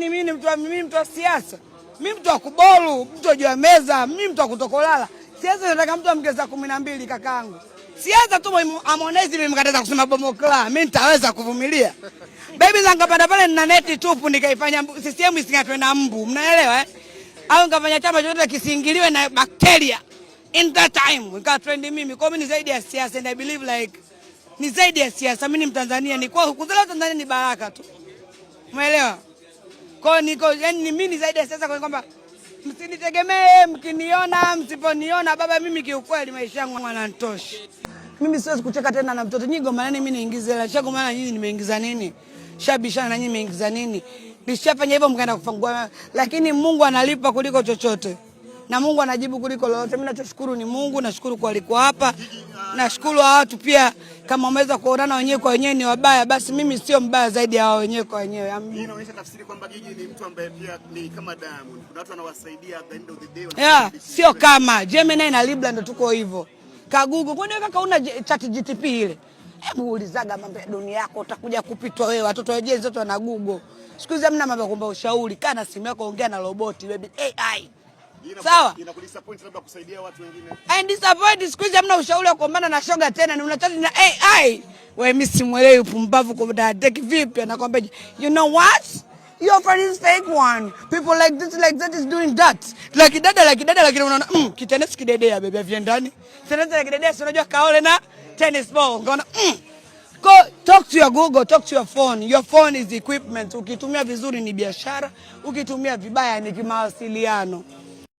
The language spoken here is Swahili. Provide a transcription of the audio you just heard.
Yaani mimi mtu wa siasa. Mimi mtu wa kubolu, mtu wa juu ya meza, mimi mtu wa kutokolala. Siasa nataka mtu amke saa 12 kakaangu. Siasa tu Harmonize mimi mkataka kusema bomo kla, mimi nitaweza kuvumilia. Baby zanga panda pale nina neti tupu nikaifanya CCM isingatwe na mbu. Mnaelewa eh? Au ngafanya chama chochote kisingiliwe na bakteria. In that time nika trend mimi. Kwa mimi ni zaidi ya siasa and I believe like ni zaidi ya siasa. Mimi ni Mtanzania, ni kwa kuzaliwa Tanzania ni baraka tu. Umeelewa? Kwa niko yani mimi ni zaidi ya siasa kwa kwamba msinitegemee, mkiniona, msiponiona baba mimi kiukweli maisha yangu yananitosha. Mimi siwezi kucheka tena na mtoto. Nyinyi gombana mimi niingize la chako maana nyinyi nimeingiza nini? Shabishana na nyinyi nimeingiza nini? Nishafanya hivyo mkaenda kufungua, lakini Mungu analipa kuliko chochote. Na Mungu anajibu kuliko lolote. Mimi nachoshukuru ni Mungu, nashukuru kwa alikuwa hapa. Nashukuru watu pia kama wameweza kuonana wenyewe kwa wenyewe ni wabaya, basi mimi sio mbaya zaidi ya wao wenyewe kwa wenyewe. Hii inaonyesha tafsiri kwamba Gigi ni mtu ambaye pia ni kama Diamond. Kuna watu wanawasaidia at the end of the day. Yeah, sio kama Gemini na Libra ndo tuko hivyo. Kagugu, kwani wewe kaka una chat GTP ile? Hebu ulizaga mambo ya dunia yako utakuja kupitwa wewe. Watoto wenyewe zote wana Google. Siku hizi hamna mambo ya kuomba ushauri. Kana simu yako ongea na roboti baby AI. Sawa? Inakudisappoint labda kusaidia watu wengine. And disappoint siku hizi hamna ushauri wa kuombana na shoga tena, ni unachati na AI. Wewe mimi simuelewi upumbavu kwa dadeki vipi anakuambia, you know what? Your friend is fake one. People like that is doing that. Like dada lakini unaona kitenesi kidedea baby viendani. Tenesi la kidedea si unajua kaole na tennis ball. Unaona Go talk to your Google, talk to your phone. Your phone is equipment. Ukitumia vizuri ni biashara, ukitumia vibaya ni kimawasiliano.